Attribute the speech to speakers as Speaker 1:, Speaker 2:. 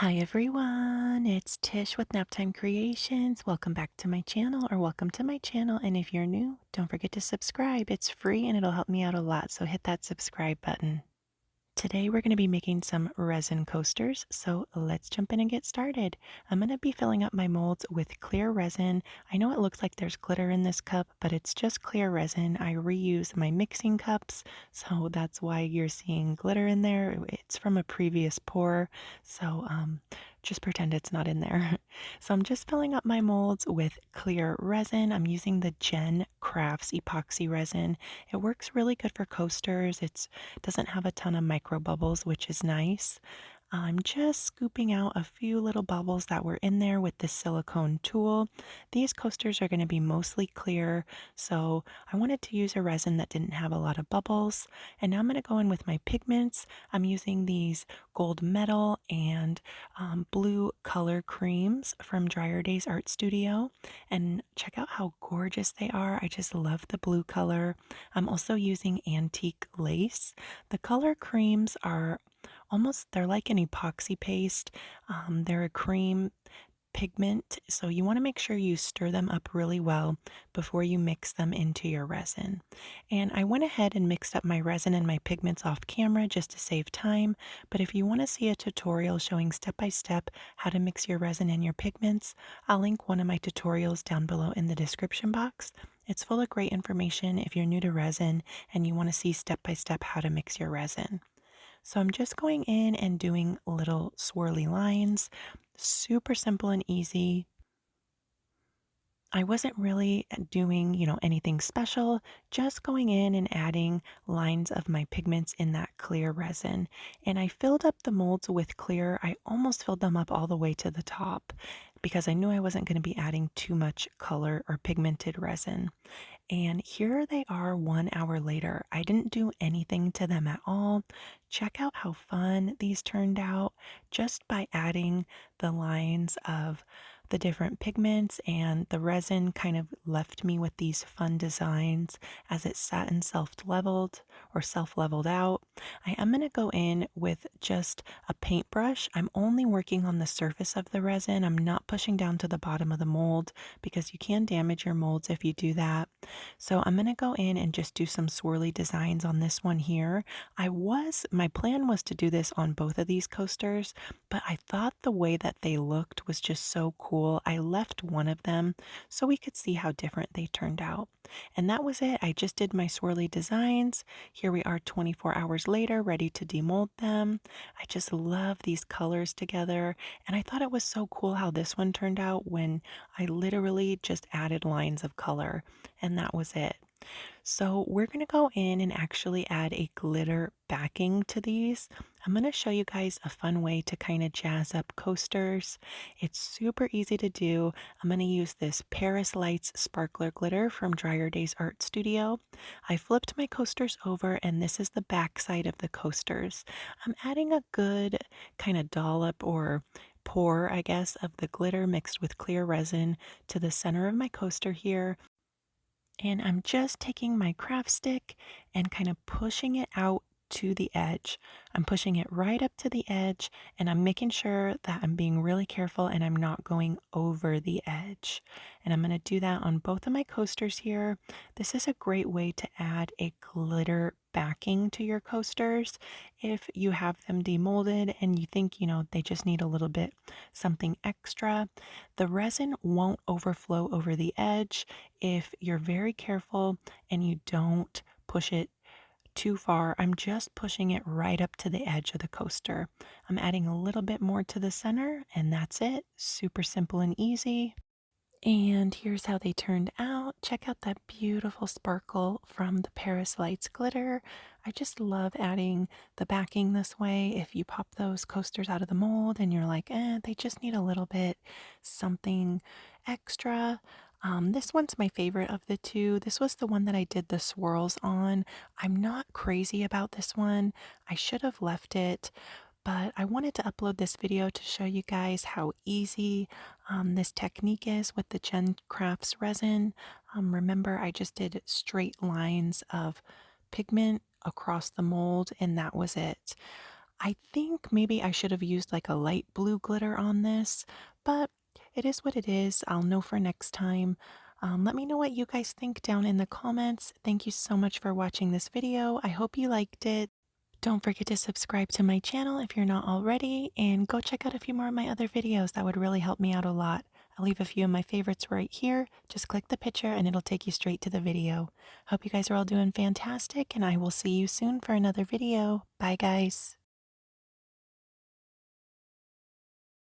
Speaker 1: Hi everyone, it's Tish with Naptime Creations. Welcome back to my channel, or welcome to my channel. And if you're new, don't forget to subscribe. It's free and it'll help me out a lot, so hit that subscribe button. Today we're going to be making some resin coasters, so let's jump in and get started. I'm going to be filling up my molds with clear resin. I know it looks like there's glitter in this cup, but it's just clear resin. I reuse my mixing cups, so that's why you're seeing glitter in there. It's from a previous pour, so just pretend it's not in there. So I'm just filling up my molds with clear resin. I'm using the GenCrafts Epoxy Resin. It works really good for coasters. It doesn't have a ton of micro bubbles, which is nice. I'm just scooping out a few little bubbles that were in there with this silicone tool. These coasters are going to be mostly clear, so I wanted to use a resin that didn't have a lot of bubbles. And now I'm going to go in with my pigments. I'm using these gold metal and blue color creams from Dryer Days Art Studio. And check out how gorgeous they are. I just love the blue color. I'm also using antique lace. The color creams are they're like an epoxy paste. They're a cream pigment, so you want to make sure you stir them up really well before you mix them into your resin. And I went ahead and mixed up my resin and my pigments off camera just to save time, but if you want to see a tutorial showing step by step how to mix your resin and your pigments, I'll link one of my tutorials down below in the description box. It's full of great information if you're new to resin and you want to see step by step how to mix your resin. So I'm just going in and doing little swirly lines, super simple and easy. I wasn't really doing, anything special, just going in and adding lines of my pigments in that clear resin. And I filled up the molds with clear. I almost filled them up all the way to the top because I knew I wasn't going to be adding too much color or pigmented resin. And here they are 1 hour later. I didn't do anything to them at all. Check out how fun these turned out just by adding the lines of the different pigments, and the resin kind of left me with these fun designs as it sat and self-leveled out. I am going to go in with just a paintbrush. I'm only working on the surface of the resin. I'm not pushing down to the bottom of the mold because you can damage your molds if you do that. So I'm going to go in and just do some swirly designs on this one here. My plan was to do this on both of these coasters, but I thought the way that they looked was just so cool. I left one of them so we could see how different they turned out. And that was it. I just did my swirly designs. Here we are 24 hours later, ready to demold them. I just love these colors together. And I thought it was so cool how this one turned out when I literally just added lines of color, and that was it. So we're going to go in and actually add a glitter backing to these. I'm going to show you guys a fun way to kind of jazz up coasters. It's super easy to do. I'm going to use this Paris Lights sparkler glitter from Dryer Days Art Studio. I flipped my coasters over, and this is the back side of the coasters. I'm adding a good kind of dollop or pour, I guess, of the glitter mixed with clear resin to the center of my coaster here. And I'm just taking my craft stick and kind of pushing it out to the edge. I'm pushing it right up to the edge, and I'm making sure that I'm being really careful and I'm not going over the edge. And I'm going to do that on both of my coasters here. This is a great way to add a glitter backing to your coasters if you have them demolded and you think, they just need a little bit something extra. The resin won't overflow over the edge if you're very careful and you don't push it too far. I'm just pushing it right up to the edge of the coaster. I'm adding a little bit more to the center, and that's it. Super simple and easy. And here's how they turned out. Check out that beautiful sparkle from the Paris Lights glitter. I just love adding the backing this way. If you pop those coasters out of the mold and you're like, they just need a little bit something extra. This one's my favorite of the two. This was the one that I did the swirls on. I'm not crazy about this one. I should have left it, but I wanted to upload this video to show you guys how easy this technique is with the GenCrafts resin. Remember, I just did straight lines of pigment across the mold, and that was it. I think maybe I should have used like a light blue glitter on this, but it is what it is. I'll know for next time. Let me know what you guys think down in the comments. Thank you so much for watching this video. I hope you liked it. Don't forget to subscribe to my channel if you're not already, and go check out a few more of my other videos. That would really help me out a lot. I'll leave a few of my favorites right here. Just click the picture and it'll take you straight to the video. Hope you guys are all doing fantastic, and I will see you soon for another video. Bye, guys.